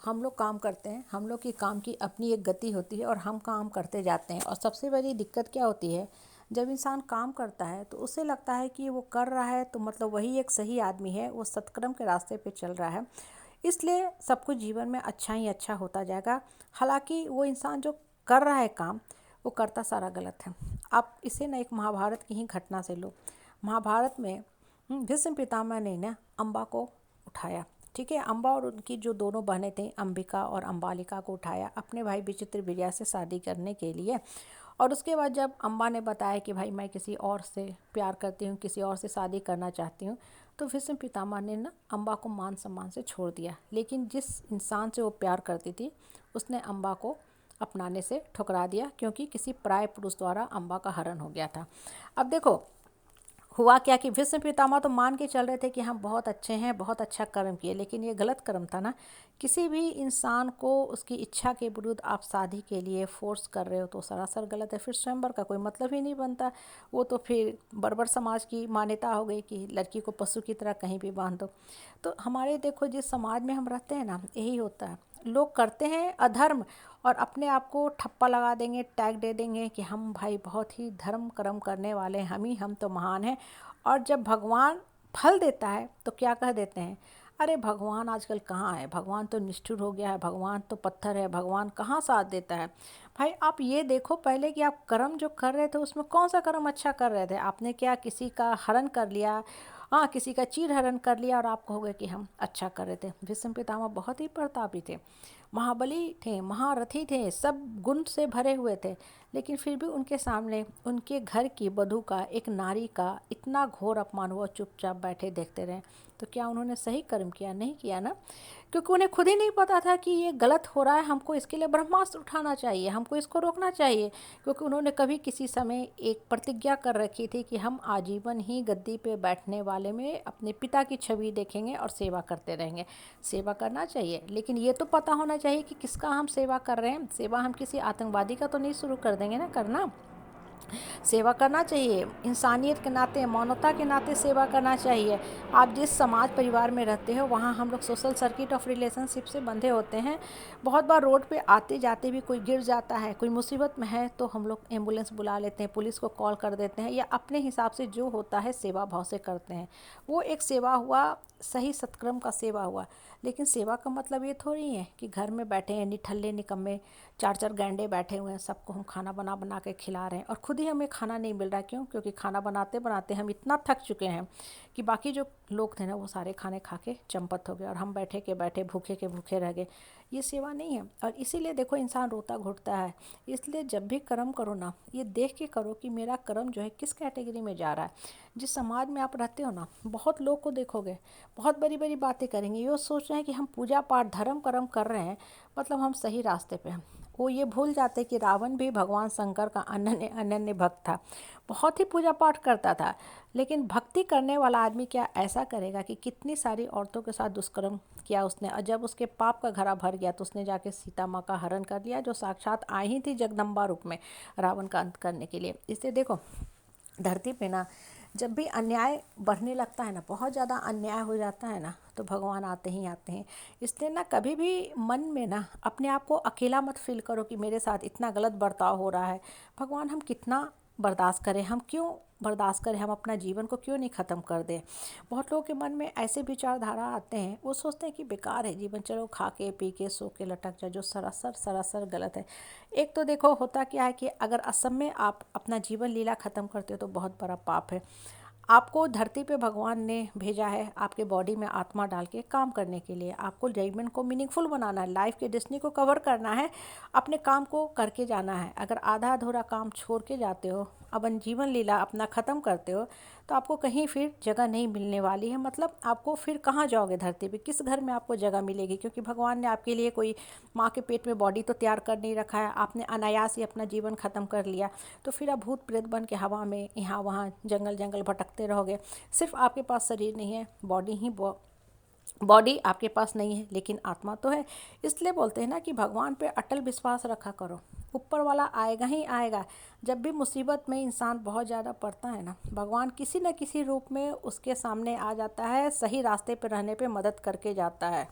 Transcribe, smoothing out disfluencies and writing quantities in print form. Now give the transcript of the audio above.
हम लोग काम करते हैं, हम लोग की काम की अपनी एक गति होती है और हम काम करते जाते हैं। और सबसे बड़ी दिक्कत क्या होती है, जब इंसान काम करता है तो उसे लगता है कि वो कर रहा है तो मतलब वही एक सही आदमी है, वो सत्कर्म के रास्ते पे चल रहा है, इसलिए सब कुछ जीवन में अच्छा ही अच्छा होता जाएगा। हालांकि वो इंसान जो कर रहा है काम, वो करता सारा गलत है। आप इसे ना एक महाभारत की ही घटना से लो। महाभारत में भीष्म पितामह ने ना अम्बा को उठाया। ठीक है, अम्बा और उनकी जो दोनों बहनें थीं, अंबिका और अम्बालिका को उठाया अपने भाई विचित्र वीर्या से शादी करने के लिए। और उसके बाद जब अम्बा ने बताया कि भाई मैं किसी और से प्यार करती हूँ, किसी और से शादी करना चाहती हूँ, तो भीष्म पितामह ने ना अम्बा को मान सम्मान से छोड़ दिया। लेकिन जिस इंसान से वो प्यार करती थी, उसने अम्बा को अपनाने से ठुकरा दिया, क्योंकि किसी पराये पुरुष द्वारा अम्बा का हरण हो गया था। अब देखो हुआ क्या कि भीष्म पितामह तो मान के चल रहे थे कि हम बहुत अच्छे हैं, बहुत अच्छा कर्म किए, लेकिन ये गलत कर्म था ना। किसी भी इंसान को उसकी इच्छा के विरुद्ध आप शादी के लिए फोर्स कर रहे हो तो सरासर गलत है। फिर स्वयंवर का कोई मतलब ही नहीं बनता। वो तो फिर बर्बर समाज की मान्यता हो गई कि लड़की को पशु की तरह कहीं भी बांध दो। तो हमारे देखो जिस समाज में हम रहते हैं ना, यही होता है। लोग करते हैं अधर्म और अपने आप को ठप्पा लगा देंगे, टैग दे देंगे कि हम भाई बहुत ही धर्म कर्म करने वाले हैं, हम तो महान हैं। और जब भगवान फल देता है तो क्या कह देते हैं, अरे भगवान आजकल कहाँ है, भगवान तो निष्ठुर हो गया है, भगवान तो पत्थर है, भगवान कहाँ साथ देता है। भाई आप ये देखो पहले कि आप कर्म जो कर रहे थे उसमें कौन सा कर्म अच्छा कर रहे थे। आपने क्या किसी का हरण कर लिया, हाँ किसी का चीर हरण कर लिया और आप कहोगे कि हम अच्छा कर रहे थे। भीष्म पितामह बहुत ही प्रतापी थे, महाबली थे, महारथी थे, सब गुण से भरे हुए थे, लेकिन फिर भी उनके सामने उनके घर की वधू का, एक नारी का इतना घोर अपमान हुआ, चुपचाप बैठे देखते रहे। तो क्या उन्होंने सही कर्म किया? नहीं किया ना, क्योंकि उन्हें खुद ही नहीं पता था कि ये गलत हो रहा है, हमको इसके लिए ब्रह्मास्त्र उठाना चाहिए, हमको इसको रोकना चाहिए। क्योंकि उन्होंने कभी किसी समय एक प्रतिज्ञा कर रखी थी कि हम आजीवन ही गद्दी पे बैठने वाले में अपने पिता की छवि देखेंगे और सेवा करते रहेंगे। सेवा करना चाहिए, लेकिन ये तो पता होना चाहिए कि किसका हम सेवा कर रहे हैं। सेवा हम किसी आतंकवादी का तो नहीं शुरू कर देंगे ना करना। सेवा करना चाहिए, इंसानियत के नाते, मानवता के नाते सेवा करना चाहिए। आप जिस समाज परिवार में रहते हो वहाँ हम लोग सोशल सर्किट ऑफ रिलेशनशिप से बंधे होते हैं। बहुत बार रोड पे आते जाते भी कोई गिर जाता है, कोई मुसीबत में है, तो हम लोग एम्बुलेंस बुला लेते हैं, पुलिस को कॉल कर देते हैं, या अपने हिसाब से जो होता है सेवा भाव से करते हैं। वो एक सेवा हुआ, सही सत्कर्म का सेवा हुआ। लेकिन सेवा का मतलब ये थोड़ी है कि घर में बैठे हैं निठल्ले निकम्मे, चार चार गैंडे बैठे हुए हैं, सबको हम खाना बना बना के खिला रहे हैं और खुद ही हमें खाना नहीं मिल रहा। क्यों? क्योंकि खाना बनाते बनाते हम इतना थक चुके हैं कि बाकी जो लोग थे ना वो सारे खाने खा के चंपत हो गए और हम बैठे के बैठे भूखे के भूखे रह गए। ये सेवा नहीं है। और इसीलिए देखो इंसान रोता घुटता है। इसलिए जब भी कर्म करो ना, ये देख के करो कि मेरा कर्म जो है किस कैटेगरी में जा रहा है। जिस समाज में आप रहते हो ना, बहुत लोग को देखोगे बहुत बड़ी बड़ी बातें करेंगे, ये सोच रहे हैं कि हम पूजा पाठ धर्म कर्म कर रहे हैं, मतलब हम सही रास्ते पे हैं। वो ये भूल जाते कि रावण भी भगवान शंकर का अनन्य अनन्य भक्त था, बहुत ही पूजा पाठ करता था। लेकिन भक्ति करने वाला आदमी क्या ऐसा करेगा कि कितनी सारी औरतों के साथ दुष्कर्म किया उसने, और जब उसके पाप का घड़ा भर गया तो उसने जाके सीता माँ का हरण कर लिया, जो साक्षात आई ही थी जगदम्बा रूप में रावण का अंत करने के लिए। इससे देखो धरती पे ना जब भी अन्याय बढ़ने लगता है ना, बहुत ज़्यादा अन्याय हो जाता है ना, तो भगवान आते ही आते हैं। इसलिए ना कभी भी मन में ना अपने आप को अकेला मत फील करो कि मेरे साथ इतना गलत बर्ताव हो रहा है। भगवान हम कितना बर्दाश्त करें, हम क्यों बर्दाश्त करें, हम अपना जीवन को क्यों नहीं ख़त्म कर दें। बहुत लोगों के मन में ऐसे विचारधारा आते हैं, वो सोचते हैं कि बेकार है जीवन, चलो खा के पी के सो के लटक जाए, जो सरासर सरासर गलत है। एक तो देखो होता क्या है कि अगर असम में आप अपना जीवन लीला ख़त्म करते हो तो बहुत बड़ा पाप है। आपको धरती पे भगवान ने भेजा है आपके बॉडी में आत्मा डाल के काम करने के लिए। आपको जीवन को मीनिंगफुल बनाना है, लाइफ के डेस्टिनी को कवर करना है, अपने काम को करके जाना है। अगर आधा अधूरा काम छोड़ के जाते हो, अपन जीवन लीला अपना ख़त्म करते हो, तो आपको कहीं फिर जगह नहीं मिलने वाली है। मतलब आपको फिर कहाँ जाओगे धरती पे, किस घर में आपको जगह मिलेगी? क्योंकि भगवान ने आपके लिए कोई माँ के पेट में बॉडी तो तैयार कर नहीं रखा है। आपने अनायास ही अपना जीवन ख़त्म कर लिया, तो फिर आप भूत प्रेत बन के हवा में यहाँ वहाँ जंगल जंगल भटकते रहोगे। सिर्फ आपके पास शरीर नहीं है, बॉडी आपके पास नहीं है, लेकिन आत्मा तो है। इसलिए बोलते हैं ना कि भगवान पे अटल विश्वास रखा करो, ऊपर वाला आएगा ही आएगा। जब भी मुसीबत में इंसान बहुत ज़्यादा पड़ता है ना, भगवान किसी न किसी रूप में उसके सामने आ जाता है, सही रास्ते पर रहने पे मदद करके जाता है।